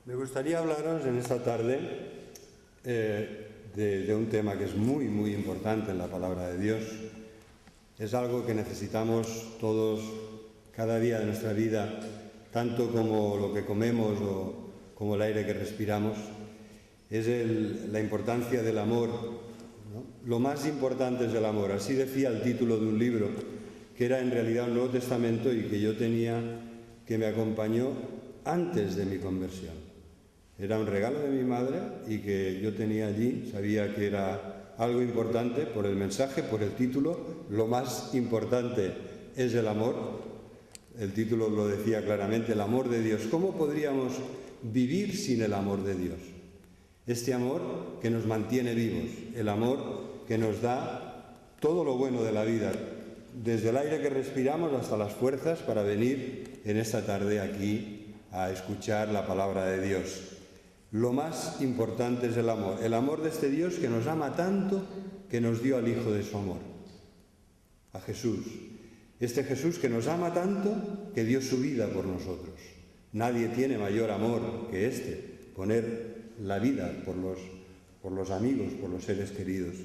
Me gustaría hablaros en esta tarde de un tema que es muy, muy importante en la palabra de Dios. Es algo que necesitamos todos cada día de nuestra vida, tanto como lo que comemos o como el aire que respiramos. Es la importancia del amor, ¿no? Lo más importante es el amor. Así decía el título de un libro, que era en realidad un Nuevo Testamento y que yo tenía, que me acompañó antes de mi conversión. Era un regalo de mi madre y que yo tenía allí, sabía que era algo importante por el mensaje, por el título. Lo más importante es el amor. El título lo decía claramente, el amor de Dios. ¿Cómo podríamos vivir sin el amor de Dios? Este amor que nos mantiene vivos, el amor que nos da todo lo bueno de la vida, desde el aire que respiramos hasta las fuerzas para venir en esta tarde aquí a escuchar la palabra de Dios. Lo más importante es el amor de este Dios que nos ama tanto que nos dio al Hijo de su amor, a Jesús. Este Jesús que nos ama tanto que dio su vida por nosotros. Nadie tiene mayor amor que este, poner la vida por los amigos, por los seres queridos.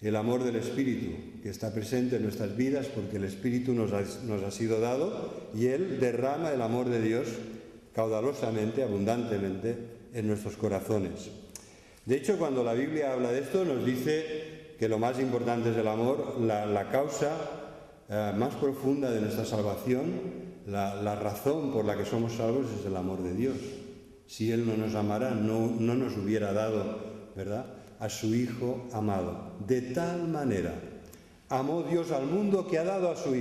El amor del Espíritu, que está presente en nuestras vidas porque el Espíritu nos ha sido dado y Él derrama el amor de Dios caudalosamente, abundantemente en nuestros corazones. De hecho, cuando la Biblia habla de esto, nos dice que lo más importante es el amor, la causa más profunda de nuestra salvación, la razón por la que somos salvos es el amor de Dios. Si Él no nos amara, no nos hubiera dado, ¿verdad?, a su Hijo amado. De tal manera amó Dios al mundo que ha dado a su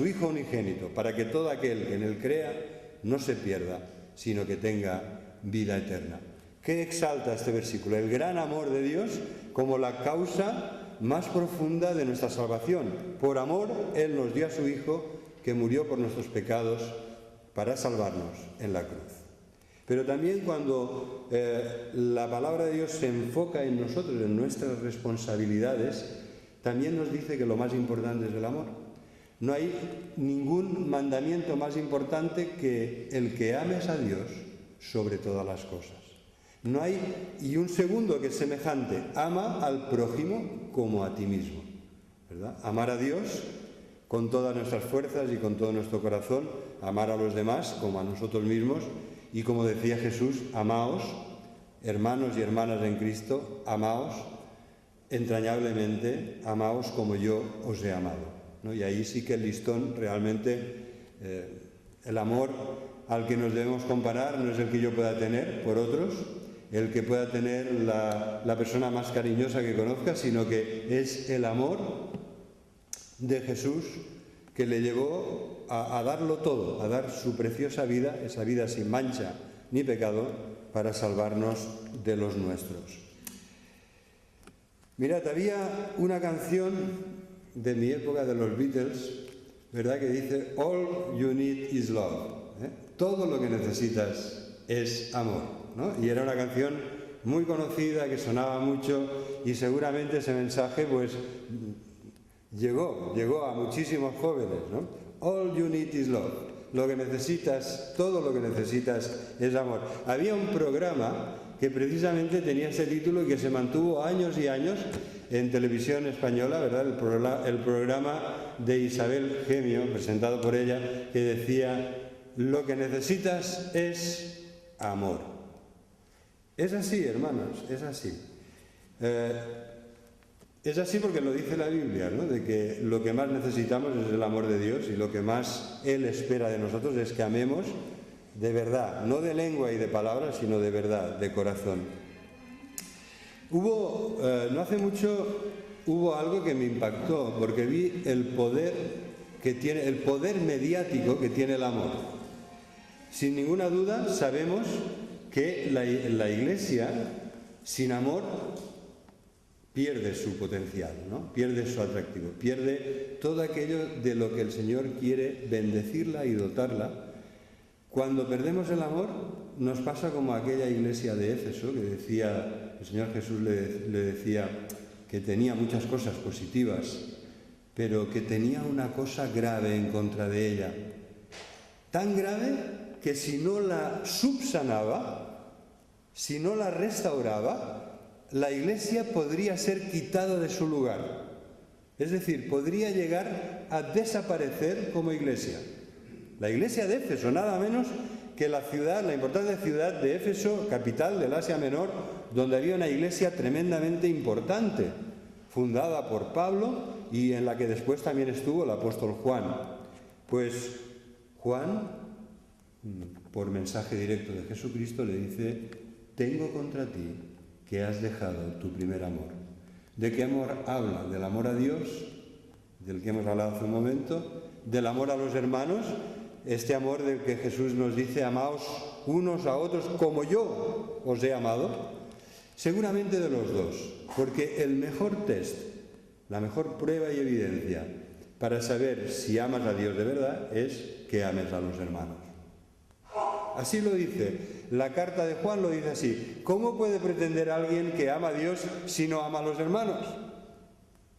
Hijo unigénito, para que todo aquel que en Él crea no se pierda, sino que tenga vida eterna. ¿Qué exalta este versículo? El gran amor de Dios como la causa más profunda de nuestra salvación. Por amor, Él nos dio a su Hijo que murió por nuestros pecados para salvarnos en la cruz. Pero también cuando la palabra de Dios se enfoca en nosotros, en nuestras responsabilidades, también nos dice que lo más importante es el amor. No hay ningún mandamiento más importante que el que ames a Dios sobre todas las cosas. No hay, y un segundo que es semejante, ama al prójimo como a ti mismo, ¿verdad? Amar a Dios con todas nuestras fuerzas y con todo nuestro corazón, amar a los demás como a nosotros mismos, y como decía Jesús, amaos, hermanos y hermanas en Cristo, amaos entrañablemente, amaos como yo os he amado, ¿no? Y ahí sí que el listón realmente, el amor al que nos debemos comparar no es el que yo pueda tener por otros, el que pueda tener la persona más cariñosa que conozca, sino que es el amor de Jesús que le llevó a darlo todo, a dar su preciosa vida, esa vida sin mancha ni pecado, para salvarnos de los nuestros. Mirad, había una canción de mi época de los Beatles, ¿verdad?, que dice All you need is love, ¿eh? Todo lo que necesitas es amor, ¿no? Y era una canción muy conocida, que sonaba mucho, y seguramente ese mensaje pues llegó a muchísimos jóvenes, ¿no? All you need is love. Lo que necesitas, todo lo que necesitas es amor. Había un programa que precisamente tenía ese título y que se mantuvo años y años en televisión española, ¿verdad? El programa de Isabel Gemio, presentado por ella, que decía: lo que necesitas es amor. Es así, hermanos, es así. Es así porque lo dice la Biblia, ¿no?, de que lo que más necesitamos es el amor de Dios y lo que más Él espera de nosotros es que amemos de verdad, no de lengua y de palabras, sino de verdad, de corazón. No hace mucho, hubo algo que me impactó, porque vi el poder mediático que tiene el amor. Sin ninguna duda sabemos que la Iglesia sin amor pierde su potencial, ¿no? Pierde su atractivo, pierde todo aquello de lo que el Señor quiere bendecirla y dotarla. Cuando perdemos el amor, nos pasa como aquella iglesia de Éfeso, que decía, el Señor Jesús le decía que tenía muchas cosas positivas, pero que tenía una cosa grave en contra de ella. Tan grave que si no la subsanaba, si no la restauraba, la Iglesia podría ser quitada de su lugar. Es decir, podría llegar a desaparecer como Iglesia. La Iglesia de Éfeso, nada menos que la importante ciudad de Éfeso, capital del Asia Menor, donde había una iglesia tremendamente importante, fundada por Pablo y en la que después también estuvo el apóstol Juan. Pues Juan, por mensaje directo de Jesucristo, le dice: tengo contra ti que has dejado tu primer amor. ¿De qué amor habla? Del amor a Dios, del que hemos hablado hace un momento, del amor a los hermanos, este amor del que Jesús nos dice: amaos unos a otros como yo os he amado. Seguramente de los dos, porque el mejor test, la mejor prueba y evidencia para saber si amas a Dios de verdad es que ames a los hermanos. Así lo dice, la carta de Juan lo dice así: ¿cómo puede pretender alguien que ama a Dios si no ama a los hermanos?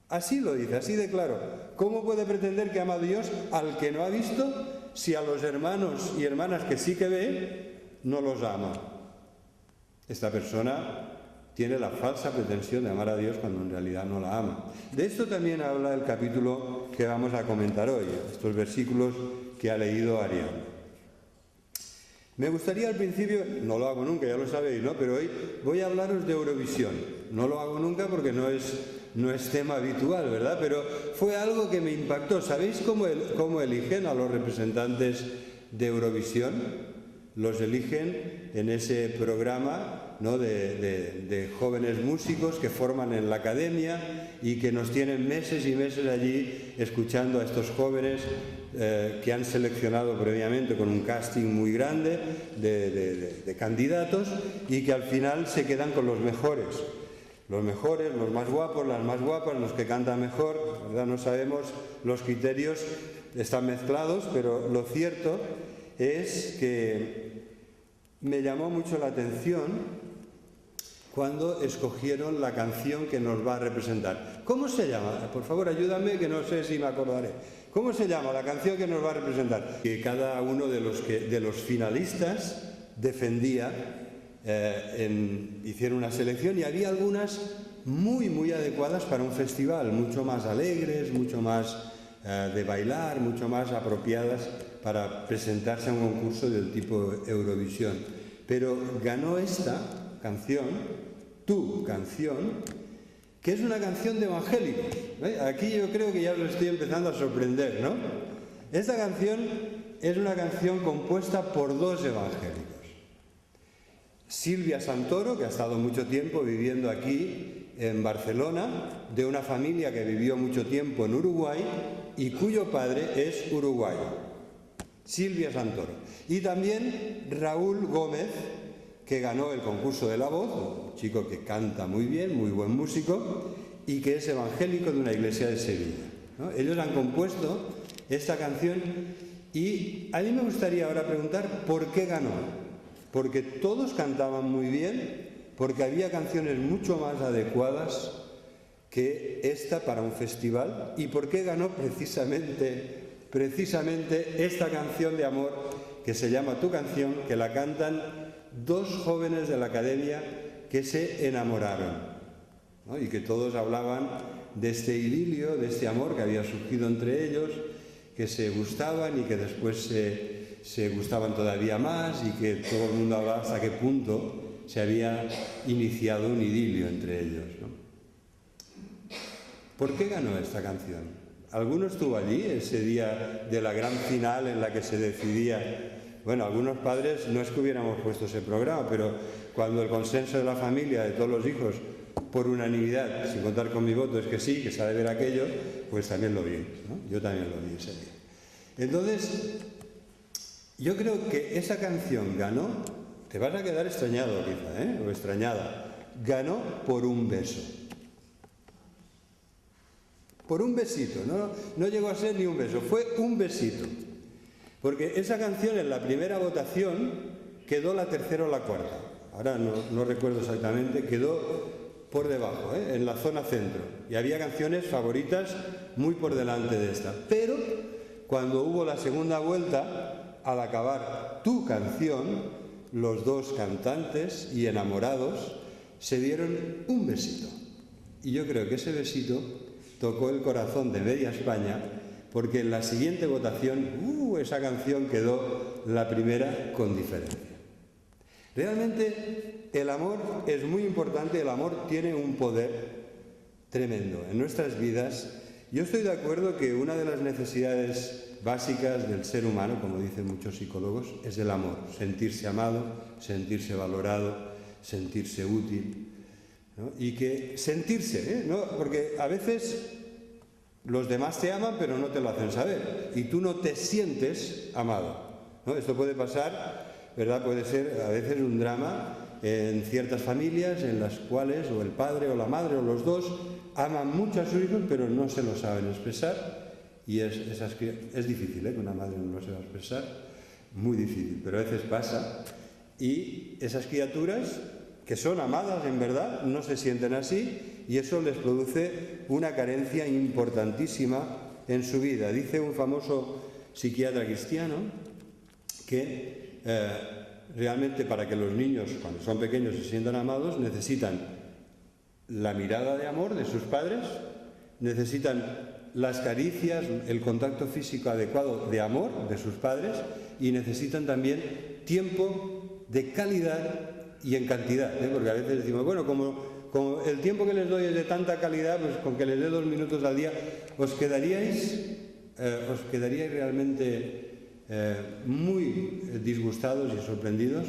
Así lo dice, así de claro. ¿Cómo puede pretender que ama a Dios al que no ha visto, si a los hermanos y hermanas que sí que ve, no los ama? Esta persona tiene la falsa pretensión de amar a Dios cuando en realidad no la ama. De esto también habla el capítulo que vamos a comentar hoy, estos versículos que ha leído Ariel. Me gustaría al principio, no lo hago nunca, ya lo sabéis, ¿no? Pero hoy voy a hablaros de Eurovisión. No lo hago nunca porque no es tema habitual, ¿verdad? Pero fue algo que me impactó. ¿Sabéis cómo eligen a los representantes de Eurovisión? Los eligen en ese programa, ¿no?, de jóvenes músicos que forman en la academia y que nos tienen meses y meses allí escuchando a estos jóvenes que han seleccionado previamente con un casting muy grande de candidatos, y que al final se quedan con los mejores, los más guapos, las más guapas, los que cantan mejor, ¿verdad? No sabemos, los criterios están mezclados, pero lo cierto es que me llamó mucho la atención cuando escogieron la canción que nos va a representar. ¿Cómo se llama? Por favor, ayúdame, que no sé si me acordaré. ¿Cómo se llama la canción que nos va a representar? Que cada uno de los finalistas defendía, hicieron una selección, y había algunas muy, muy adecuadas para un festival, mucho más alegres, mucho más de bailar, mucho más apropiadas para presentarse a un concurso del tipo Eurovisión. Pero ganó esta canción, Tu Canción, que es una canción de evangélicos. Aquí yo creo que ya os estoy empezando a sorprender, ¿no? Esta canción es una canción compuesta por dos evangélicos. Silvia Santoro, que ha estado mucho tiempo viviendo aquí en Barcelona, de una familia que vivió mucho tiempo en Uruguay y cuyo padre es uruguayo. Silvia Santoro. Y también Raúl Gómez, que ganó el concurso de La Voz, un chico que canta muy bien, muy buen músico, y que es evangélico de una iglesia de Sevilla, ¿no? Ellos han compuesto esta canción, y a mí me gustaría ahora preguntar por qué ganó. Porque todos cantaban muy bien, porque había canciones mucho más adecuadas que esta para un festival, y por qué ganó precisamente esta canción de amor que se llama Tu Canción, que la cantan dos jóvenes de la academia que se enamoraron, ¿no? Y que todos hablaban de este idilio, de este amor que había surgido entre ellos, que se gustaban y que después se gustaban todavía más, y que todo el mundo hablaba hasta qué punto se había iniciado un idilio entre ellos, ¿no? ¿Por qué ganó esta canción? ¿Alguno estuvo allí ese día de la gran final en la que se decidía? Bueno, algunos padres no es que hubiéramos puesto ese programa, pero cuando el consenso de la familia, de todos los hijos, por unanimidad, sin contar con mi voto, es que sí, que se ha de ver aquello, pues también lo vi, ¿no? Yo también lo vi ese día. Entonces, yo creo que esa canción ganó, te vas a quedar extrañado quizá, o extrañada, ganó por un beso. Por un besito, no llegó a ser ni un beso, fue un besito. Porque esa canción en la primera votación quedó la tercera o la cuarta. Ahora no recuerdo exactamente, quedó por debajo, en la zona centro. Y había canciones favoritas muy por delante de esta. Pero cuando hubo la segunda vuelta, al acabar tu canción, los dos cantantes y enamorados se dieron un besito. Y yo creo que ese besito tocó el corazón de media España, porque en la siguiente votación, esa canción quedó la primera con diferencia. Realmente el amor es muy importante, el amor tiene un poder tremendo en nuestras vidas. Yo estoy de acuerdo que una de las necesidades básicas del ser humano, como dicen muchos psicólogos, es el amor, sentirse amado, sentirse valorado, sentirse útil, ¿no? Y que sentirse, ¿no? Porque a veces los demás te aman pero no te lo hacen saber y tú no te sientes amado, ¿no? Esto puede pasar, ¿verdad? Puede ser a veces un drama en ciertas familias en las cuales o el padre o la madre o los dos aman mucho a sus hijos pero no se lo saben expresar. Y es difícil, que una madre no lo sepa expresar, muy difícil, pero a veces pasa. Y esas criaturas que son amadas en verdad no se sienten así y eso les produce una carencia importantísima en su vida. Dice un famoso psiquiatra cristiano que realmente para que los niños cuando son pequeños se sientan amados necesitan la mirada de amor de sus padres, necesitan las caricias, el contacto físico adecuado de amor de sus padres y necesitan también tiempo de calidad y en cantidad, porque a veces decimos, bueno, como el tiempo que les doy es de tanta calidad, pues con que les dé 2 minutos al día, os quedaríais realmente muy disgustados y sorprendidos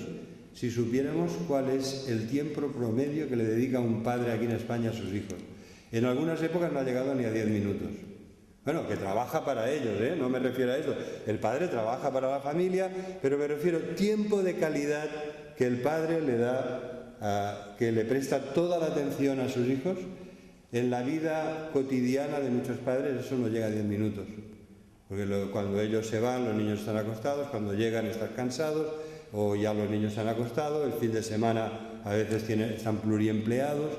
si supiéramos cuál es el tiempo promedio que le dedica un padre aquí en España a sus hijos. En algunas épocas no ha llegado ni a 10 minutos. Bueno, que trabaja para ellos, no me refiero a eso. El padre trabaja para la familia, pero me refiero a tiempo de calidad que el padre le da, que le presta toda la atención a sus hijos. En la vida cotidiana de muchos padres eso no llega a 10 minutos. Porque cuando ellos se van, los niños están acostados, cuando llegan están cansados, o ya los niños se han acostado, el fin de semana a veces están pluriempleados,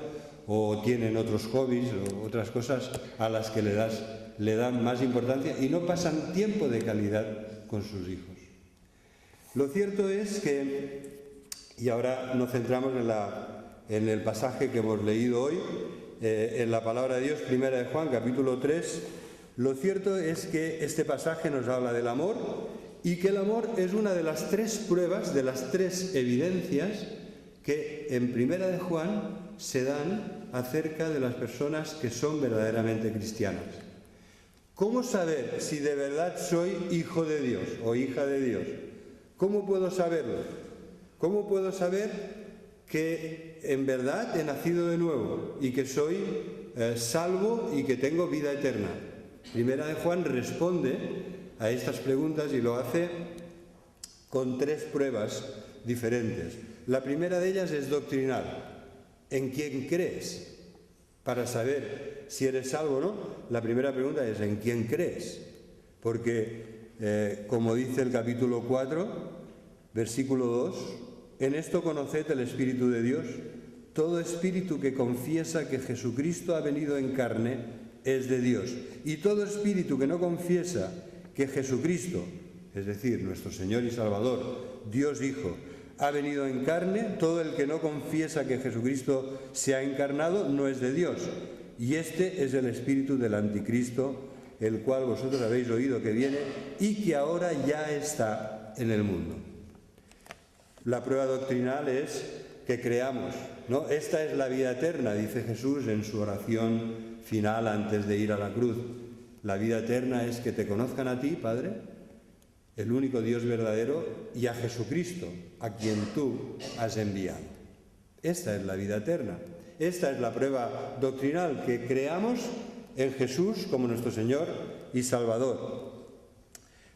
o tienen otros hobbies o otras cosas a las que le dan más importancia y no pasan tiempo de calidad con sus hijos. Lo cierto es que, y ahora nos centramos en el pasaje que hemos leído hoy, en la palabra de Dios, primera de Juan, capítulo 3, lo cierto es que este pasaje nos habla del amor y que el amor es una de las 3 pruebas, de las 3 evidencias que en primera de Juan se dan acerca de las personas que son verdaderamente cristianas. ¿Cómo saber si de verdad soy hijo de Dios o hija de Dios? ¿Cómo puedo saberlo? ¿Cómo puedo saber que en verdad he nacido de nuevo y que soy salvo y que tengo vida eterna? Primera de Juan responde a estas preguntas y lo hace con 3 pruebas diferentes. La primera de ellas es doctrinal. ¿En quién crees? Para saber si eres salvo o no, la primera pregunta es ¿en quién crees? Porque, como dice el capítulo 4, versículo 2, en esto conoced el Espíritu de Dios. Todo espíritu que confiesa que Jesucristo ha venido en carne es de Dios. Y todo espíritu que no confiesa que Jesucristo, es decir, nuestro Señor y Salvador, Dios Hijo, ha venido en carne, todo el que no confiesa que Jesucristo se ha encarnado no es de Dios. Y este es el espíritu del anticristo, el cual vosotros habéis oído que viene y que ahora ya está en el mundo. La prueba doctrinal es que creamos, ¿no? Esta es la vida eterna, dice Jesús en su oración final antes de ir a la cruz. La vida eterna es que te conozcan a ti, Padre, el único Dios verdadero, y a Jesucristo, a quien tú has enviado. Esta es la vida eterna. Esta es la prueba doctrinal, que creamos en Jesús como nuestro Señor y Salvador.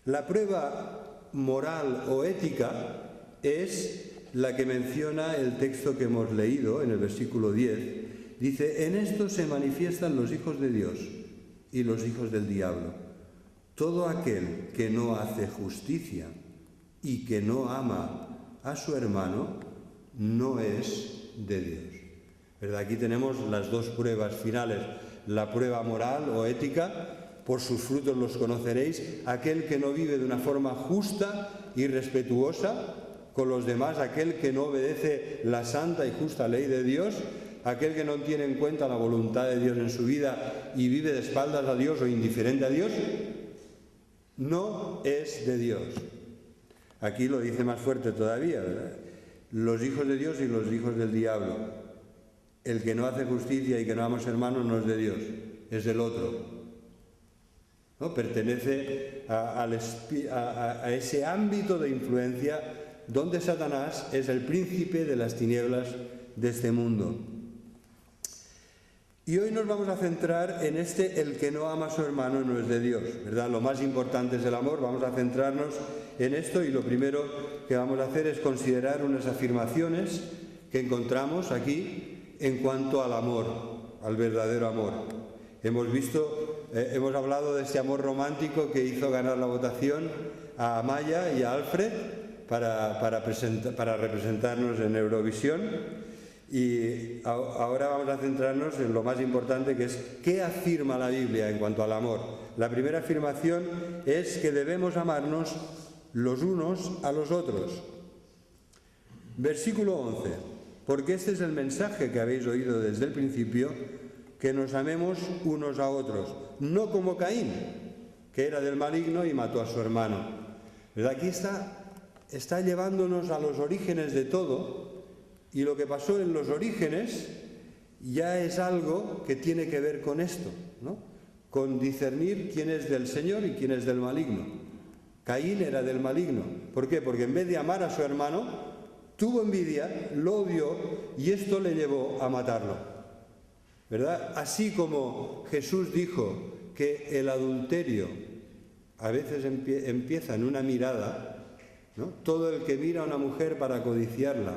La prueba moral o ética es la que menciona el texto que hemos leído en el versículo 10. Dice, en esto se manifiestan los hijos de Dios y los hijos del diablo. Todo aquel que no hace justicia y que no ama a su hermano no es de Dios. ¿Verdad? Aquí tenemos las 2 pruebas finales, la prueba moral o ética por sus frutos los conoceréis. Aquel que no vive de una forma justa y respetuosa con los demás, aquel que no obedece la santa y justa ley de Dios, aquel que no tiene en cuenta la voluntad de Dios en su vida y vive de espaldas a Dios o indiferente a Dios, no es de Dios. Aquí lo dice más fuerte todavía, ¿verdad? Los hijos de Dios y los hijos del diablo. El que no hace justicia y que no ama a su hermano no es de Dios, es del otro, ¿no? Pertenece a ese ámbito de influencia donde Satanás es el príncipe de las tinieblas de este mundo. Y hoy nos vamos a centrar en el que no ama a su hermano no es de Dios, ¿verdad? Lo más importante es el amor, vamos a centrarnos en esto, y lo primero que vamos a hacer es considerar unas afirmaciones que encontramos aquí en cuanto al amor, al verdadero amor. Hemos hablado de ese amor romántico que hizo ganar la votación a Amaya y a Alfred para representarnos en Eurovisión. Y ahora vamos a centrarnos en lo más importante, que es ¿qué afirma la Biblia en cuanto al amor? La primera afirmación es que debemos amarnos los unos a los otros. Versículo 11. Porque este es el mensaje que habéis oído desde el principio, que nos amemos unos a otros, no como Caín, que era del maligno y mató a su hermano. ¿Verdad? Aquí está llevándonos a los orígenes de todo. Y lo que pasó en los orígenes ya es algo que tiene que ver con esto, ¿no? Con discernir quién es del Señor y quién es del maligno. Caín era del maligno. ¿Por qué? Porque en vez de amar a su hermano, tuvo envidia, lo odió y esto le llevó a matarlo. ¿Verdad? Así como Jesús dijo que el adulterio a veces empieza en una mirada, ¿no? Todo el que mira a una mujer para codiciarla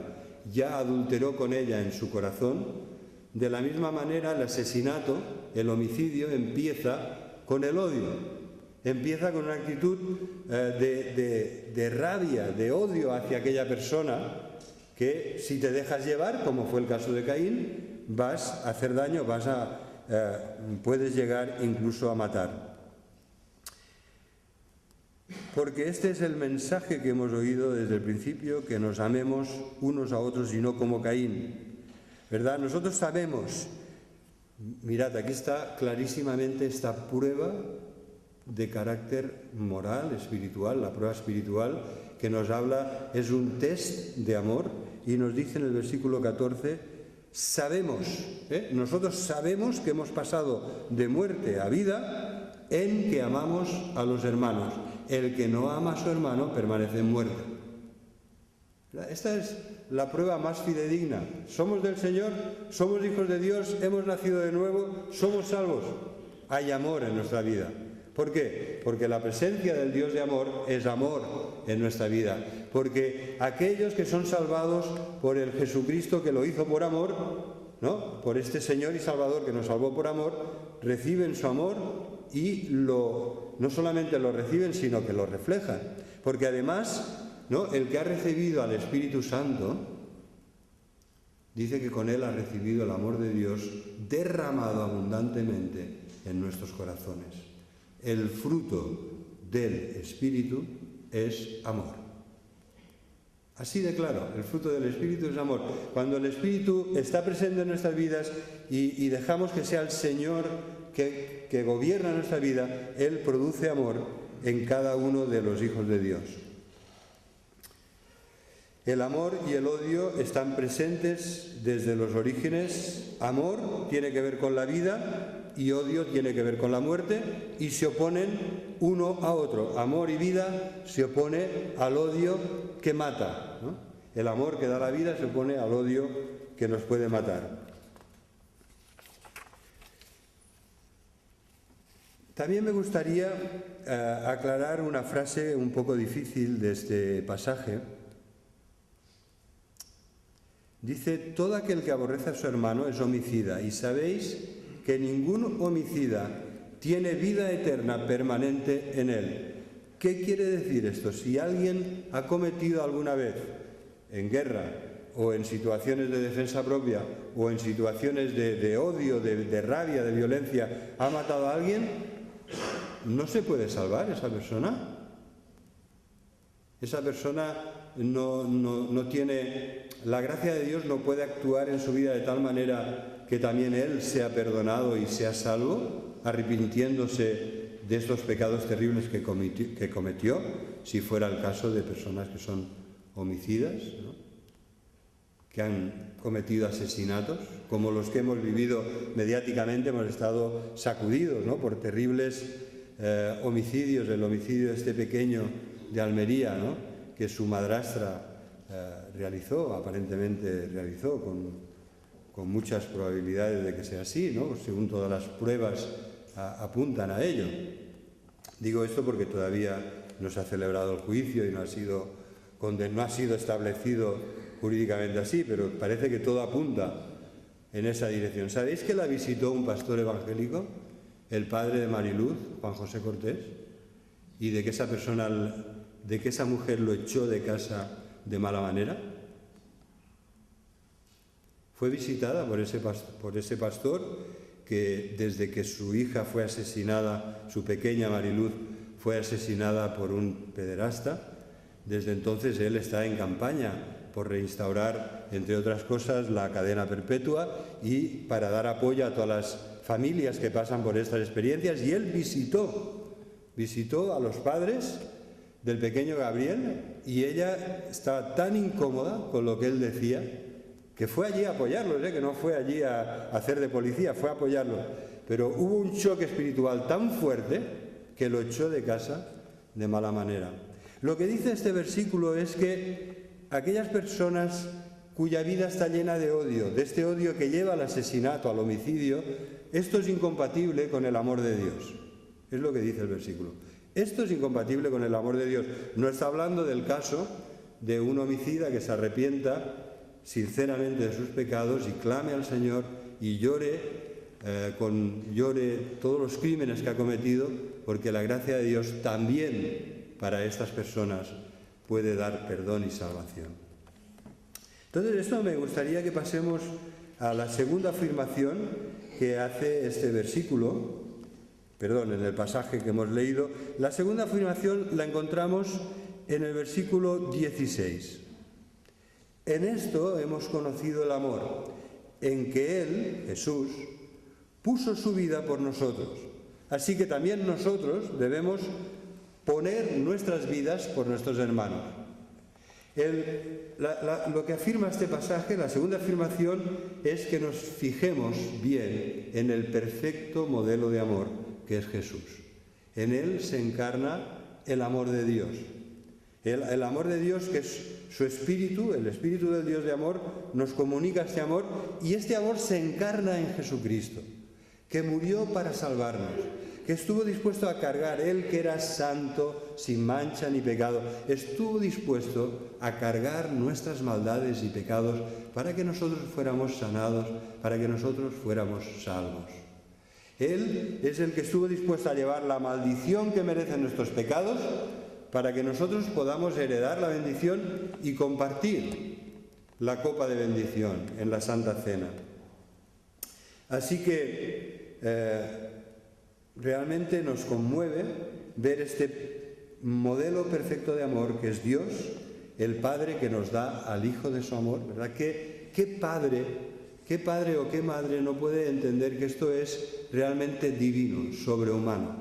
ya adulteró con ella en su corazón. De la misma manera, el asesinato, el homicidio, empieza con el odio. Empieza con una actitud de rabia, de odio hacia aquella persona que, si te dejas llevar, como fue el caso de Caín, vas a hacer daño, puedes llegar incluso a matar. Porque este es el mensaje que hemos oído desde el principio, que nos amemos unos a otros y no como Caín, ¿verdad? Nosotros sabemos, mirad, aquí está clarísimamente esta prueba de carácter moral, espiritual, la prueba espiritual que nos habla, es un test de amor, y nos dice en el versículo 14, nosotros sabemos que hemos pasado de muerte a vida en que amamos a los hermanos. El que no ama a su hermano permanece muerto. Esta es la prueba más fidedigna. Somos del Señor, somos hijos de Dios, hemos nacido de nuevo, somos salvos. Hay amor en nuestra vida. ¿Por qué? Porque la presencia del Dios de amor es amor en nuestra vida. Porque aquellos que son salvados por el Jesucristo que lo hizo por amor, ¿no? Por este Señor y Salvador que nos salvó por amor, reciben su amor y no solamente lo reciben, sino que lo reflejan. Porque además, ¿no? El que ha recibido al Espíritu Santo dice que con él ha recibido el amor de Dios derramado abundantemente en nuestros corazones. El fruto del Espíritu es amor. Así de claro, el fruto del Espíritu es amor. Cuando el Espíritu está presente en nuestras vidas y dejamos que sea el Señor que gobierna nuestra vida, Él produce amor en cada uno de los hijos de Dios. El amor y el odio están presentes desde los orígenes. Amor tiene que ver con la vida y odio tiene que ver con la muerte, y se oponen uno a otro. Amor y vida se opone al odio que mata, ¿no? El amor que da la vida se opone al odio que nos puede matar. También me gustaría aclarar una frase un poco difícil de este pasaje. Dice: todo aquel que aborrece a su hermano es homicida, y sabéis que ningún homicida tiene vida eterna permanente en él. ¿Qué quiere decir esto? Si alguien ha cometido alguna vez en guerra o en situaciones de defensa propia o en situaciones de odio, de rabia, de violencia, ha matado a alguien, ¿no se puede salvar esa persona? Esa persona no tiene... La gracia de Dios no puede actuar en su vida de tal manera que también él sea perdonado y sea salvo, arrepintiéndose de estos pecados terribles que cometió, si fuera el caso de personas que son homicidas, ¿no?, que han cometido asesinatos, como los que hemos vivido mediáticamente, hemos estado sacudidos, ¿no?, por terribles homicidios, el homicidio de este pequeño de Almería, ¿no?, que su madrastra aparentemente realizó con muchas probabilidades de que sea así, ¿no?, según todas las pruebas apuntan a ello. Digo esto porque todavía no se ha celebrado el juicio y no ha sido establecido jurídicamente así, pero parece que todo apunta en esa dirección. ¿Sabéis que la visitó un pastor evangélico, el padre de Mariluz, Juan José Cortés, y de que esa mujer lo echó de casa de mala manera? Fue visitada por ese pastor que desde que su hija fue asesinada, su pequeña Mariluz fue asesinada por un pederasta, desde entonces él está en campaña por reinstaurar, entre otras cosas, la cadena perpetua y para dar apoyo a todas las familias que pasan por estas experiencias. Y él visitó a los padres del pequeño Gabriel y ella estaba tan incómoda con lo que él decía que fue allí a apoyarlos, que no fue allí a hacer de policía, fue a apoyarlos. Pero hubo un choque espiritual tan fuerte que lo echó de casa de mala manera. Lo que dice este versículo es que aquellas personas cuya vida está llena de odio, de este odio que lleva al asesinato, al homicidio, esto es incompatible con el amor de Dios. Es lo que dice el versículo. Esto es incompatible con el amor de Dios. No está hablando del caso de un homicida que se arrepienta sinceramente de sus pecados y clame al Señor y llore todos los crímenes que ha cometido, porque la gracia de Dios también para estas personas puede dar perdón y salvación. Entonces, esto me gustaría que pasemos a la segunda afirmación que hace este versículo, en el pasaje que hemos leído. La segunda afirmación la encontramos en el versículo 16. En esto hemos conocido el amor, en que Él, Jesús, puso su vida por nosotros. Así que también nosotros debemos poner nuestras vidas por nuestros hermanos. Lo que afirma este pasaje, la segunda afirmación, es que nos fijemos bien en el perfecto modelo de amor que es Jesús. En Él se encarna el amor de Dios. El amor de Dios, que es su espíritu, el espíritu del Dios de amor, nos comunica este amor, y este amor se encarna en Jesucristo, que murió para salvarnos, que estuvo dispuesto a cargar, Él que era santo, sin mancha ni pecado, estuvo dispuesto a cargar nuestras maldades y pecados para que nosotros fuéramos sanados, para que nosotros fuéramos salvos. Él es el que estuvo dispuesto a llevar la maldición que merecen nuestros pecados para que nosotros podamos heredar la bendición y compartir la copa de bendición en la Santa Cena. Así que realmente nos conmueve ver este modelo perfecto de amor que es Dios, el Padre que nos da al Hijo de su amor, ¿verdad? ¿Qué padre o qué madre no puede entender que esto es realmente divino, sobrehumano?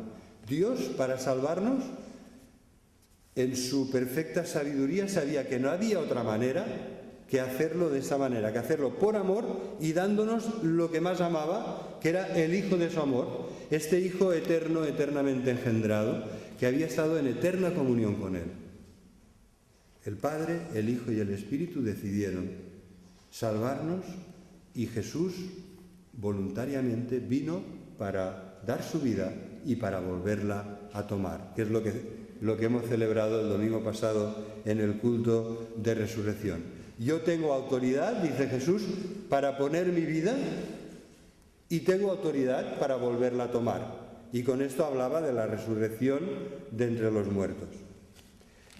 Dios, para salvarnos, en su perfecta sabiduría sabía que no había otra manera que hacerlo de esa manera, que hacerlo por amor y dándonos lo que más amaba, que era el Hijo de su amor, este Hijo eterno, eternamente engendrado, que había estado en eterna comunión con Él. El Padre, el Hijo y el Espíritu decidieron salvarnos y Jesús voluntariamente vino para dar su vida y para volverla a tomar, que es lo que hemos celebrado el domingo pasado en el culto de resurrección. Yo tengo autoridad, dice Jesús, para poner mi vida y tengo autoridad para volverla a tomar. Y con esto hablaba de la resurrección de entre los muertos.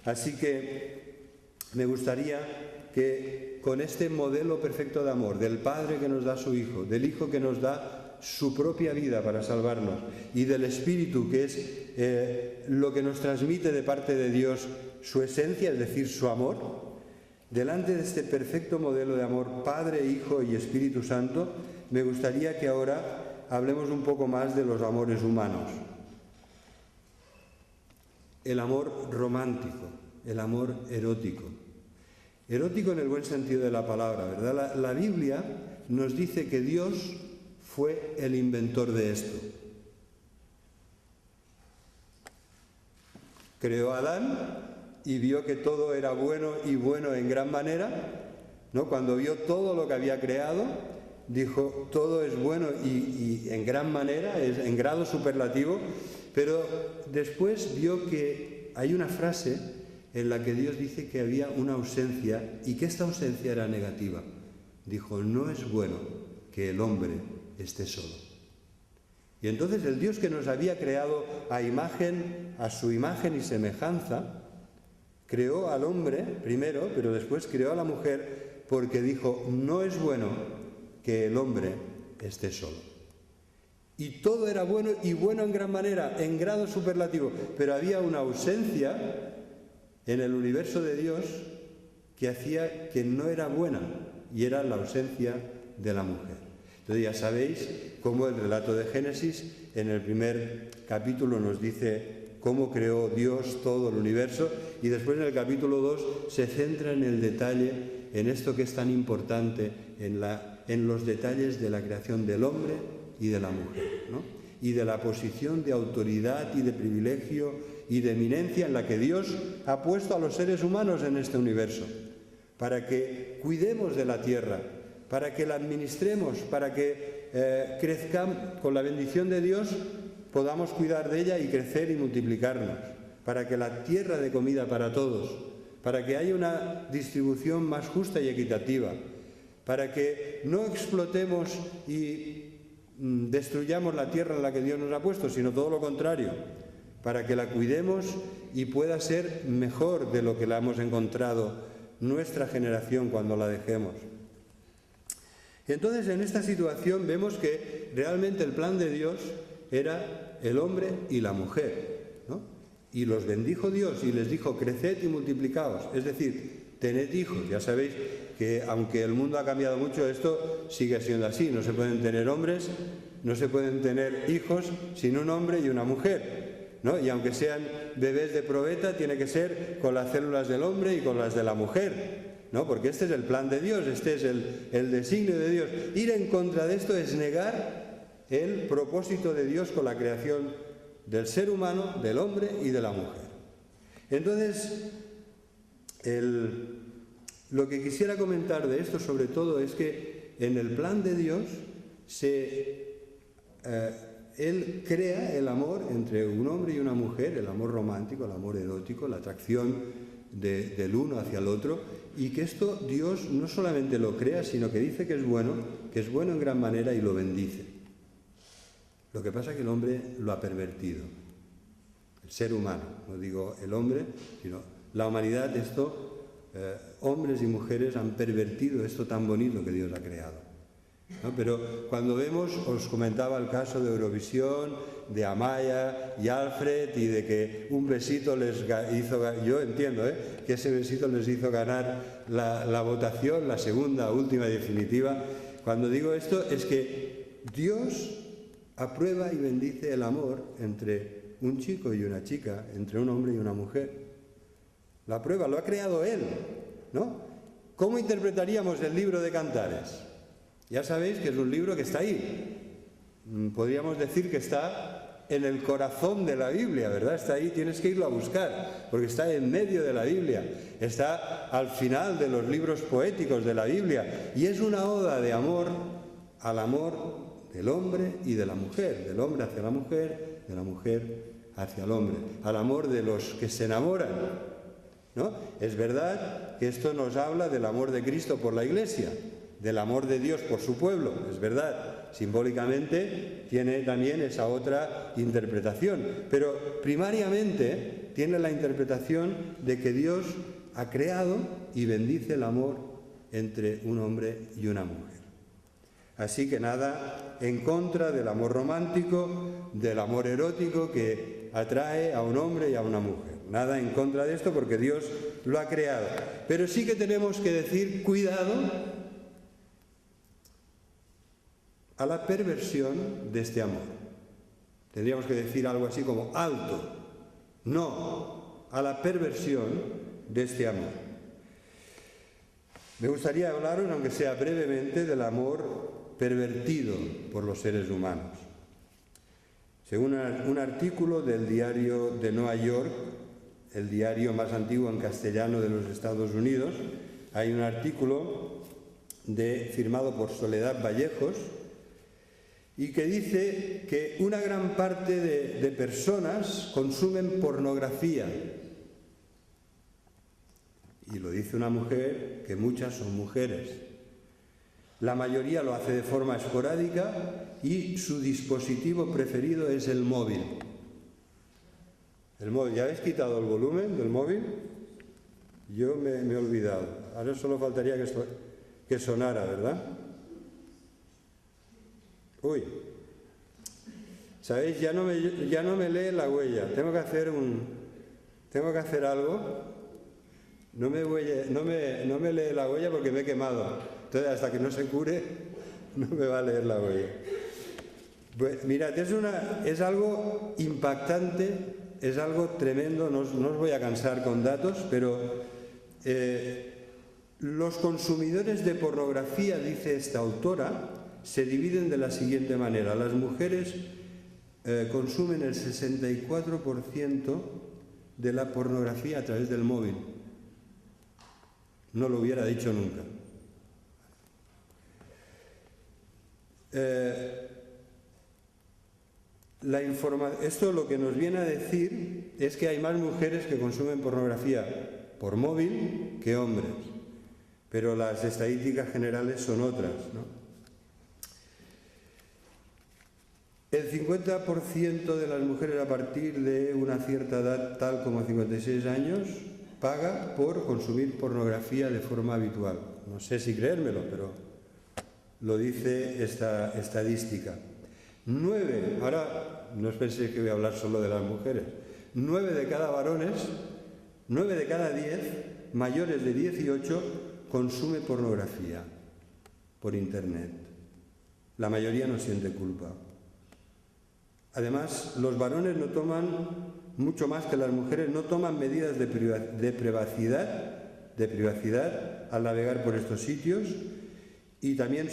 Así que me gustaría que con este modelo perfecto de amor, del Padre que nos da su Hijo, del Hijo que nos da su propia vida para salvarnos, y del Espíritu, que es lo que nos transmite de parte de Dios su esencia, es decir, su amor, delante de este perfecto modelo de amor, Padre, Hijo y Espíritu Santo, me gustaría que ahora hablemos un poco más de los amores humanos. El amor romántico, el amor erótico. Erótico en el buen sentido de la palabra, ¿verdad? La Biblia nos dice que Dios fue el inventor de esto. Creó a Adán y vio que todo era bueno y bueno en gran manera, ¿no? Cuando vio todo lo que había creado, dijo, todo es bueno y en gran manera, es en grado superlativo, pero después vio que hay una frase en la que Dios dice que había una ausencia y que esta ausencia era negativa. Dijo, no es bueno que el hombre esté solo. Y entonces el Dios que nos había creado a su imagen y semejanza, creó al hombre primero, pero después creó a la mujer porque dijo, no es bueno que el hombre esté solo. Y todo era bueno y bueno en gran manera, en grado superlativo, pero había una ausencia en el universo de Dios que hacía que no era buena, y era la ausencia de la mujer. Entonces ya sabéis cómo el relato de Génesis en el primer capítulo nos dice cómo creó Dios todo el universo, y después en el capítulo 2 se centra en el detalle, en esto que es tan importante, en los detalles de la creación del hombre y de la mujer, ¿no? Y de la posición de autoridad y de privilegio y de eminencia en la que Dios ha puesto a los seres humanos en este universo, para que cuidemos de la tierra, para que la administremos, para que crezcamos con la bendición de Dios, podamos cuidar de ella y crecer y multiplicarnos, para que la tierra dé comida para todos, para que haya una distribución más justa y equitativa, para que no explotemos y destruyamos la tierra en la que Dios nos ha puesto, sino todo lo contrario, para que la cuidemos y pueda ser mejor de lo que la hemos encontrado nuestra generación cuando la dejemos. Entonces, en esta situación vemos que realmente el plan de Dios era el hombre y la mujer, ¿no? Y los bendijo Dios y les dijo, creced y multiplicaos, es decir, tened hijos. Ya sabéis que aunque el mundo ha cambiado mucho, esto sigue siendo así. No se pueden tener hombres, no se pueden tener hijos sin un hombre y una mujer, ¿no? Y aunque sean bebés de probeta, tiene que ser con las células del hombre y con las de la mujer, ¿no? Porque este es el plan de Dios, este es el designio de Dios. Ir en contra de esto es negar el propósito de Dios con la creación del ser humano, del hombre y de la mujer. Entonces, lo que quisiera comentar de esto sobre todo es que en el plan de Dios Él crea el amor entre un hombre y una mujer, el amor romántico, el amor erótico, la atracción del uno hacia el otro, y que esto Dios no solamente lo crea, sino que dice que es bueno en gran manera y lo bendice. Lo que pasa es que el hombre lo ha pervertido, el ser humano, no digo el hombre, sino la humanidad, hombres y mujeres han pervertido esto tan bonito que Dios ha creado, ¿no? Pero cuando vemos, os comentaba el caso de Eurovisión, de Amaya y Alfred, y de que un besito les hizo, yo entiendo que ese besito les hizo ganar la votación, la segunda, última y definitiva. Cuando digo esto es que Dios aprueba y bendice el amor entre un chico y una chica, entre un hombre y una mujer. La prueba, lo ha creado Él, ¿no? ¿Cómo interpretaríamos el libro de Cantares? Ya sabéis que es un libro que está ahí. Podríamos decir que está en el corazón de la Biblia, ¿verdad? Está ahí, tienes que irlo a buscar, porque está en medio de la Biblia, está al final de los libros poéticos de la Biblia, y es una oda de amor al amor del hombre y de la mujer, del hombre hacia la mujer, de la mujer hacia el hombre, al amor de los que se enamoran, ¿no? Es verdad que esto nos habla del amor de Cristo por la Iglesia, del amor de Dios por su pueblo, es verdad, simbólicamente tiene también esa otra interpretación, pero primariamente tiene la interpretación de que Dios ha creado y bendice el amor entre un hombre y una mujer. Así que nada en contra del amor romántico, del amor erótico que atrae a un hombre y a una mujer. Nada en contra de esto porque Dios lo ha creado. Pero sí que tenemos que decir cuidado a la perversión de este amor. Tendríamos que decir algo así como alto, no a la perversión de este amor. Me gustaría hablaros, aunque sea brevemente, del amor pervertido por los seres humanos. Según un artículo del diario de Nueva York, el diario más antiguo en castellano de los Estados Unidos, hay un artículo firmado por Soledad Vallejos y que dice que una gran parte de personas consumen pornografía. Y lo dice una mujer, que muchas son mujeres. La mayoría lo hace de forma esporádica y su dispositivo preferido es el móvil. El móvil, ¿ya habéis quitado el volumen del móvil? Yo me he olvidado. Ahora solo faltaría que sonara, ¿verdad? Uy. ¿Sabéis? Ya no me lee la huella. Tengo que hacer algo. No me lee la huella porque me he quemado. Entonces, hasta que no se cure, no me va a leer la huella. Pues, mirad, es algo impactante, es algo tremendo. No os voy a cansar con datos, pero los consumidores de pornografía, dice esta autora, se dividen de la siguiente manera. Las mujeres consumen el 64% de la pornografía a través del móvil. No lo hubiera dicho nunca. Esto lo que nos viene a decir es que hay más mujeres que consumen pornografía por móvil que hombres, pero las estadísticas generales son otras, ¿no? El 50% de las mujeres a partir de una cierta edad, tal como 56 años, paga por consumir pornografía de forma habitual. No sé si creérmelo, pero lo dice esta estadística. 9, ahora no os penséis que voy a hablar solo de las mujeres, 9 de cada 10 mayores de 18 consume pornografía por internet. La mayoría no siente culpa. Además, los varones no toman, mucho más que las mujeres, no toman medidas de privacidad al navegar por estos sitios, y también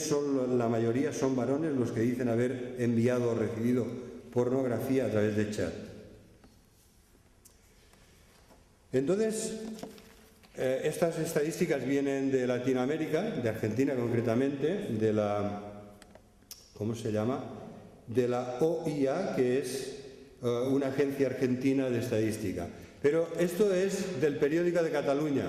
la mayoría son varones los que dicen haber enviado o recibido pornografía a través de chat. Entonces, estas estadísticas vienen de Latinoamérica, de Argentina concretamente, de la, ¿cómo se llama?, de la OIA, que es una agencia argentina de estadística. Pero esto es del Periódico de Cataluña.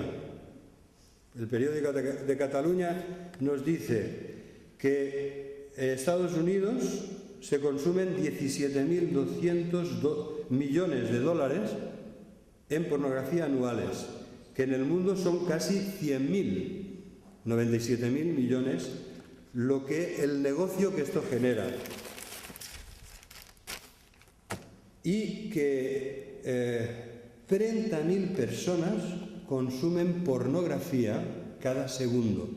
El Periódico de Cataluña nos dice que en Estados Unidos se consumen 17.200 millones de dólares en pornografía anuales, que en el mundo son casi 100.000, 97.000 millones, el negocio que esto genera. Y que 30.000 personas consumen pornografía cada segundo.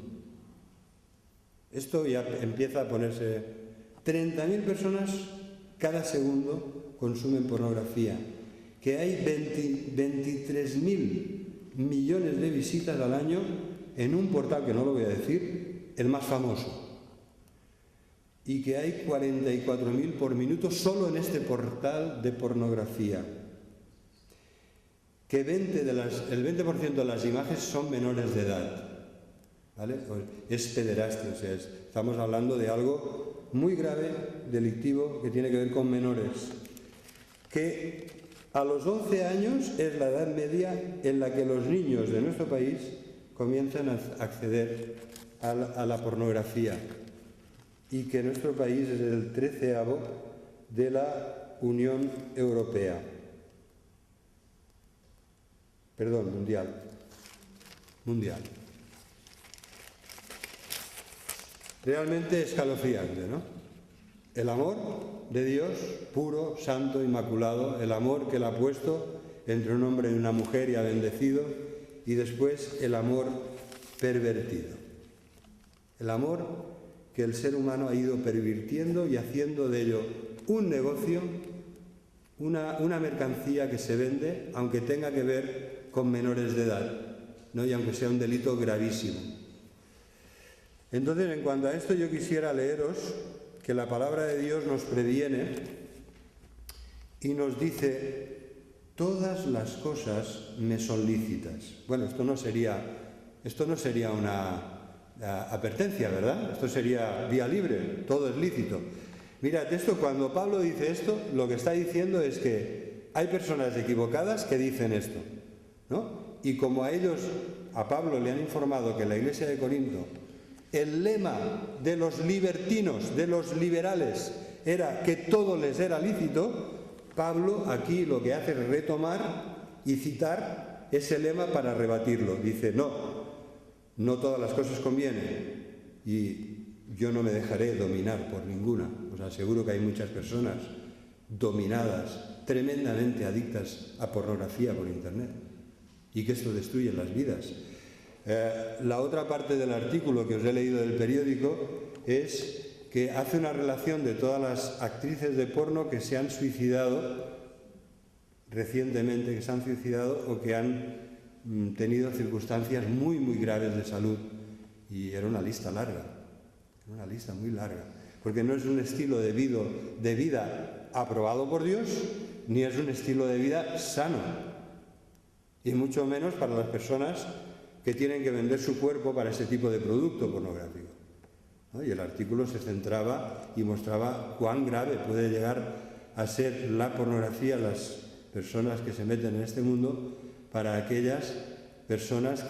Esto ya empieza a ponerse... 30.000 personas cada segundo consumen pornografía. Que hay 23.000 millones de visitas al año en un portal que no lo voy a decir, el más famoso. Y que hay 44.000 por minuto solo en este portal de pornografía. Que el 20% de las imágenes son menores de edad. ¿Vale? Es pederastia, o sea, estamos hablando de algo muy grave, delictivo, que tiene que ver con menores. Que a los 11 años es la edad media en la que los niños de nuestro país comienzan a acceder a la pornografía. Y que nuestro país es el 13º de la Unión Europea. Perdón, mundial. realmente escalofriante, ¿no? El amor de Dios, puro, santo, inmaculado, el amor que Él ha puesto entre un hombre y una mujer y ha bendecido, y después el amor pervertido. El amor que el ser humano ha ido pervirtiendo y haciendo de ello un negocio, una mercancía que se vende, aunque tenga que ver con menores de edad, ¿no? Y aunque sea un delito gravísimo. Entonces, en cuanto a esto, yo quisiera leeros que la palabra de Dios nos previene y nos dice: todas las cosas me son lícitas. Bueno, esto no sería una advertencia, ¿verdad? Esto sería vía libre, todo es lícito. Mirad, esto, cuando Pablo dice esto, lo que está diciendo es que hay personas equivocadas que dicen esto, ¿no? Y como a Pablo le han informado que en la iglesia de Corinto el lema de los libertinos, de los liberales, era que todo les era lícito, Pablo aquí lo que hace es retomar y citar ese lema para rebatirlo. Dice: no todas las cosas convienen, y yo no me dejaré dominar por ninguna. Os aseguro que hay muchas personas dominadas, tremendamente adictas a pornografía por internet, y que esto destruye las vidas. La otra parte del artículo que os he leído del periódico es que hace una relación de todas las actrices de porno que se han suicidado recientemente, o que han tenido circunstancias muy, muy graves de salud. Y era una lista larga, una lista muy larga, porque no es un estilo de vida aprobado por Dios, ni es un estilo de vida sano, y mucho menos para las personas que tienen que vender su cuerpo para ese tipo de producto pornográfico, ¿no? Y el artículo se centraba y mostraba cuán grave puede llegar a ser la pornografía, las personas que se meten en este mundo, para aquellas personas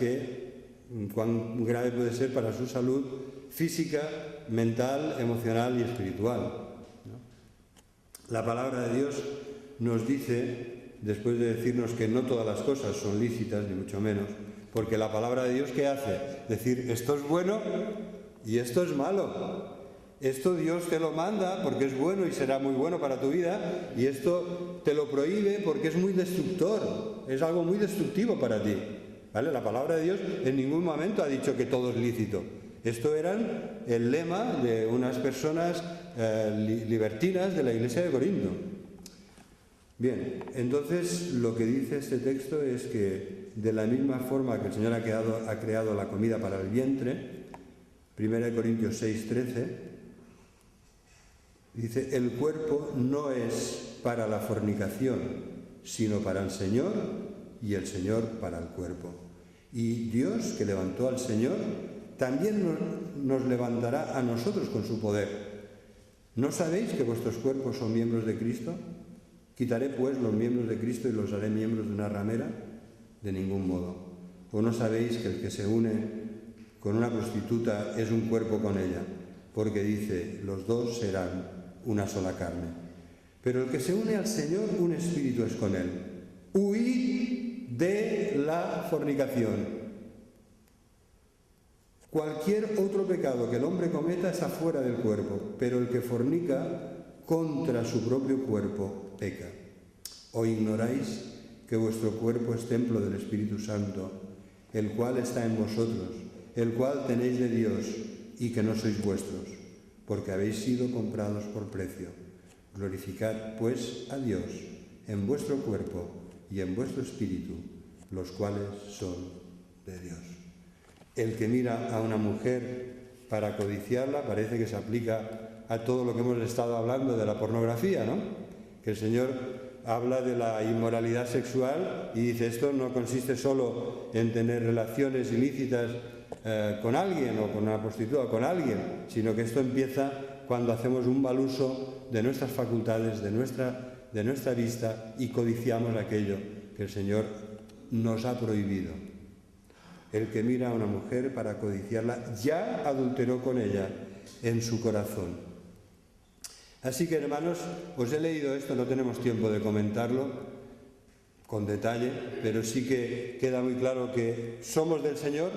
cuán grave puede ser para su salud física, mental, emocional y espiritual, ¿no? La palabra de Dios nos dice, después de decirnos que no todas las cosas son lícitas, ni mucho menos, porque la palabra de Dios, ¿qué hace? Decir: esto es bueno y esto es malo. Esto Dios te lo manda porque es bueno y será muy bueno para tu vida, y esto te lo prohíbe porque es muy destructor, es algo muy destructivo para ti, ¿vale? La palabra de Dios en ningún momento ha dicho que todo es lícito. Esto era el lema de unas personas libertinas de la iglesia de Corinto. Bien, entonces lo que dice este texto es que de la misma forma que el Señor ha creado la comida para el vientre, 1 Corintios 6:13, dice: el cuerpo no es para la fornicación, sino para el Señor, y el Señor para el cuerpo. Y Dios, que levantó al Señor, también nos levantará a nosotros con su poder. ¿No sabéis que vuestros cuerpos son miembros de Cristo? ¿Quitaré pues los miembros de Cristo y los haré miembros de una ramera? De ningún modo. ¿O no sabéis que el que se une con una prostituta es un cuerpo con ella? Porque dice: los dos serán una sola carne. Pero el que se une al Señor, un espíritu es con él. Huid de la fornicación. Cualquier otro pecado que el hombre cometa está fuera del cuerpo, pero el que fornica contra su propio cuerpo peca. ¿O ignoráis que vuestro cuerpo es templo del Espíritu Santo, el cual está en vosotros, el cual tenéis de Dios, y que no sois vuestros, porque habéis sido comprados por precio? Glorificad pues a Dios en vuestro cuerpo y en vuestro espíritu, los cuales son de Dios. El que mira a una mujer para codiciarla, parece que se aplica a todo lo que hemos estado hablando de la pornografía, ¿no? Que el Señor habla de la inmoralidad sexual y dice: esto no consiste solo en tener relaciones ilícitas con alguien, o con una prostituta, o con alguien, sino que esto empieza cuando hacemos un mal uso de nuestras facultades, de nuestra vista, y codiciamos aquello que el Señor nos ha prohibido. El que mira a una mujer para codiciarla ya adulteró con ella en su corazón. Así que, hermanos, os he leído esto, no tenemos tiempo de comentarlo con detalle, pero sí que queda muy claro que somos del Señor,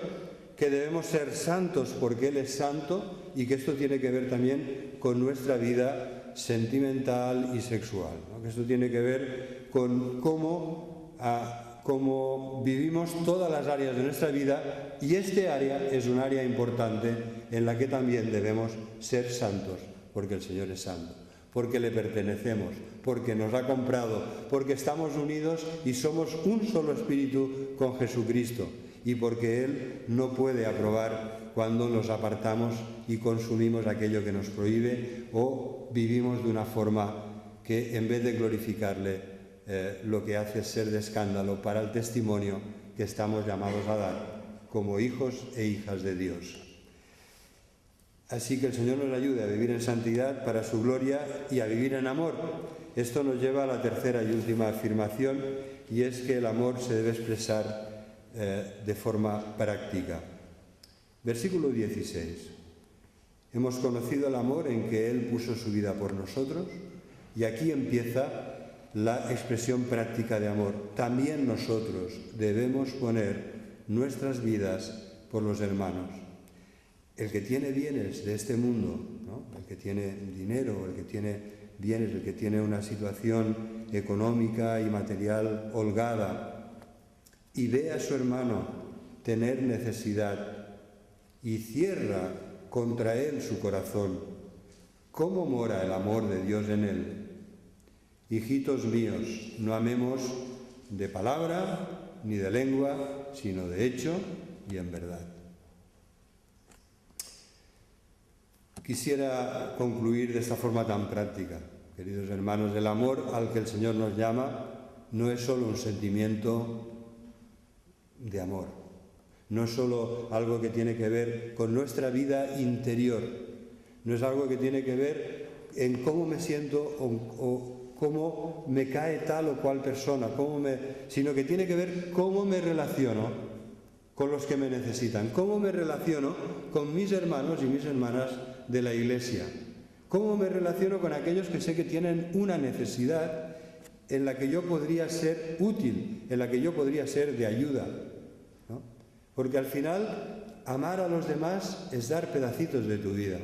que debemos ser santos porque Él es santo y que esto tiene que ver también con nuestra vida sentimental y sexual, ¿no? Que esto tiene que ver con cómo vivimos todas las áreas de nuestra vida, y este área es un área importante en la que también debemos ser santos porque el Señor es santo, porque le pertenecemos, porque nos ha comprado, porque estamos unidos y somos un solo espíritu con Jesucristo, y porque Él no puede aprobar cuando nos apartamos y consumimos aquello que nos prohíbe o vivimos de una forma que, en vez de glorificarle, lo que hace es ser de escándalo para el testimonio que estamos llamados a dar como hijos e hijas de Dios. Así que el Señor nos ayude a vivir en santidad para su gloria y a vivir en amor. Esto nos lleva a la tercera y última afirmación, y es que el amor se debe expresar de forma práctica. Versículo 16. Hemos conocido el amor en que Él puso su vida por nosotros, y aquí empieza la expresión práctica de amor. También nosotros debemos poner nuestras vidas por los hermanos. El que tiene bienes de este mundo, ¿no? El que tiene dinero, el que tiene bienes, el que tiene una situación económica y material holgada, y ve a su hermano tener necesidad y cierra contra él su corazón, ¿cómo mora el amor de Dios en él? Hijitos míos, no amemos de palabra ni de lengua, sino de hecho y en verdad. Quisiera concluir de esta forma tan práctica. Queridos hermanos, el amor al que el Señor nos llama no es solo un sentimiento de amor, no es solo algo que tiene que ver con nuestra vida interior, no es algo que tiene que ver en cómo me siento o cómo me cae tal o cual persona, sino que tiene que ver cómo me relaciono con los que me necesitan, cómo me relaciono con mis hermanos y mis hermanas de la Iglesia, cómo me relaciono con aquellos que sé que tienen una necesidad en la que yo podría ser útil, en la que yo podría ser de ayuda, ¿no? Porque al final, amar a los demás es dar pedacitos de tu vida,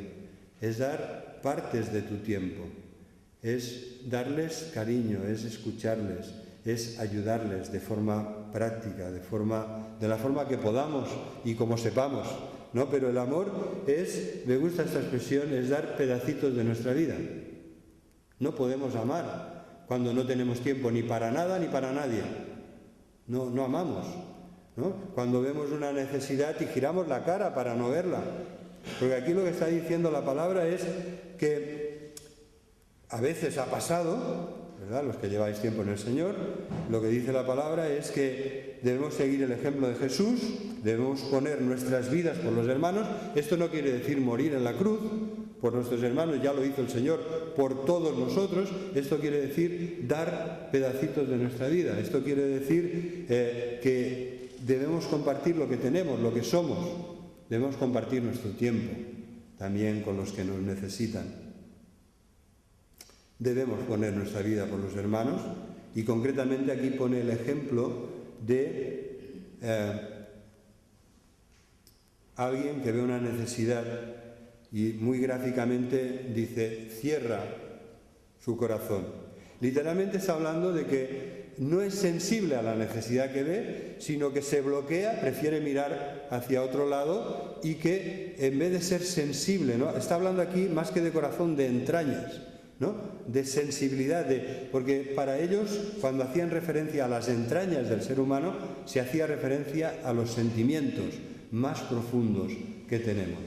es dar partes de tu tiempo, es darles cariño, es escucharles, es ayudarles de forma práctica, de la forma que podamos y como sepamos, ¿no? Pero el amor es, me gusta esta expresión, es dar pedacitos de nuestra vida. No podemos amar cuando no tenemos tiempo ni para nada ni para nadie. No amamos, ¿no? Cuando vemos una necesidad y giramos la cara para no verla. Porque aquí lo que está diciendo la palabra es que a veces ha pasado, ¿verdad? Los que lleváis tiempo en el Señor, lo que dice la palabra es que debemos seguir el ejemplo de Jesús, debemos poner nuestras vidas por los hermanos. Esto no quiere decir morir en la cruz por nuestros hermanos, ya lo hizo el Señor por todos nosotros. Esto quiere decir dar pedacitos de nuestra vida. Esto quiere decir que debemos compartir lo que tenemos, lo que somos. Debemos compartir nuestro tiempo también con los que nos necesitan. Debemos poner nuestra vida por los hermanos, y concretamente aquí pone el ejemplo de alguien que ve una necesidad y muy gráficamente dice, cierra su corazón. Literalmente está hablando de que no es sensible a la necesidad que ve, sino que se bloquea, prefiere mirar hacia otro lado, y que en vez de ser sensible, ¿no? Está hablando aquí más que de corazón, de entrañas, ¿no? De sensibilidad, porque para ellos, cuando hacían referencia a las entrañas del ser humano, se hacía referencia a los sentimientos más profundos que tenemos.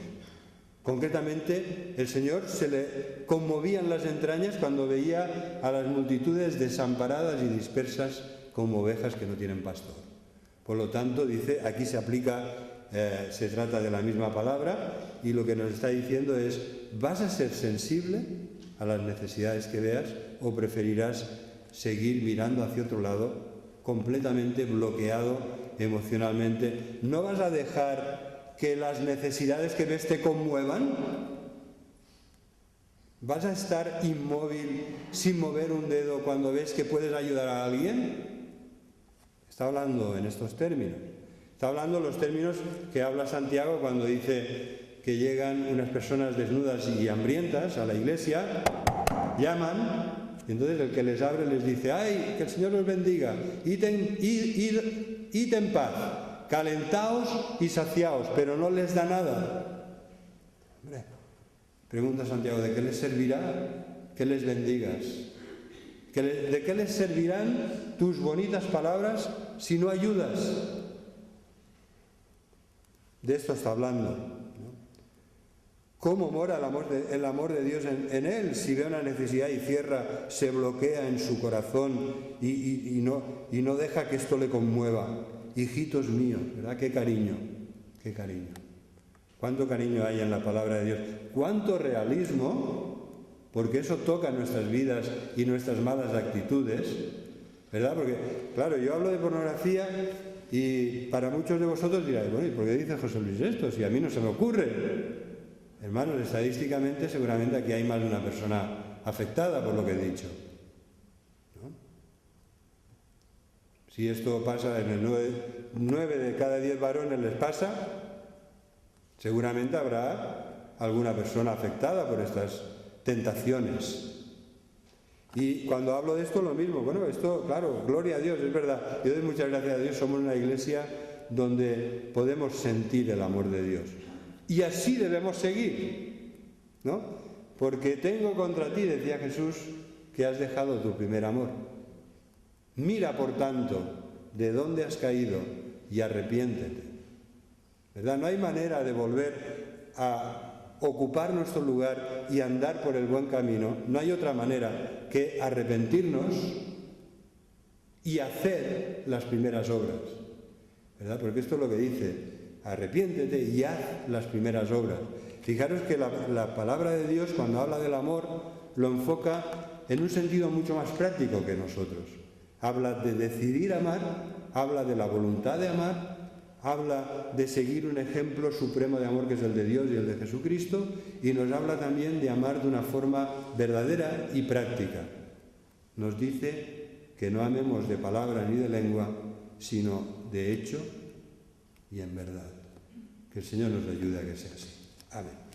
Concretamente, el Señor se le conmovían las entrañas cuando veía a las multitudes desamparadas y dispersas como ovejas que no tienen pastor. Por lo tanto, dice, aquí se aplica, se trata de la misma palabra, y lo que nos está diciendo es, ¿vas a ser sensible a las necesidades que veas o preferirás seguir mirando hacia otro lado, completamente bloqueado emocionalmente? ¿No vas a dejar que las necesidades que ves te conmuevan? ¿Vas a estar inmóvil sin mover un dedo cuando ves que puedes ayudar a alguien? Está hablando en estos términos. Está hablando los términos que habla Santiago cuando dice que llegan unas personas desnudas y hambrientas a la iglesia, llaman, y entonces el que les abre les dice: ¡ay, que el Señor los bendiga! Id en paz, calentaos y saciaos, pero no les da nada. Hombre, pregunta Santiago: ¿de qué les servirá que les bendigas? ¿De qué les servirán tus bonitas palabras si no ayudas? De esto está hablando, ¿no? ¿Cómo mora el amor de Dios en él? Si ve una necesidad y cierra, se bloquea en su corazón y no deja que esto le conmueva. Hijitos míos, ¿verdad? Qué cariño, qué cariño. Cuánto cariño hay en la palabra de Dios. Cuánto realismo, porque eso toca nuestras vidas y nuestras malas actitudes, ¿verdad? Porque, claro, yo hablo de pornografía y para muchos de vosotros diráis: bueno, ¿y por qué dice José Luis esto? Si a mí no se me ocurre. Hermanos, estadísticamente seguramente aquí hay más de una persona afectada por lo que he dicho, ¿no? Si esto pasa en el 9 de cada 10 varones les pasa, seguramente habrá alguna persona afectada por estas tentaciones. Y cuando hablo de esto, lo mismo. Bueno, esto, claro, gloria a Dios, es verdad. Yo doy muchas gracias a Dios. Somos una iglesia donde podemos sentir el amor de Dios. Y así debemos seguir, ¿no? Porque tengo contra ti, decía Jesús, que has dejado tu primer amor. Mira, por tanto, de dónde has caído y arrepiéntete. ¿Verdad? No hay manera de volver a ocupar nuestro lugar y andar por el buen camino. No hay otra manera que arrepentirnos y hacer las primeras obras, ¿verdad? Porque esto es lo que dice: arrepiéntete y haz las primeras obras. Fijaros que la palabra de Dios, cuando habla del amor, lo enfoca en un sentido mucho más práctico que nosotros. Habla de decidir amar, habla de la voluntad de amar, habla de seguir un ejemplo supremo de amor que es el de Dios y el de Jesucristo, y nos habla también de amar de una forma verdadera y práctica. Nos dice que no amemos de palabra ni de lengua, sino de hecho y en verdad. Que el Señor nos ayude a que sea así. Amén.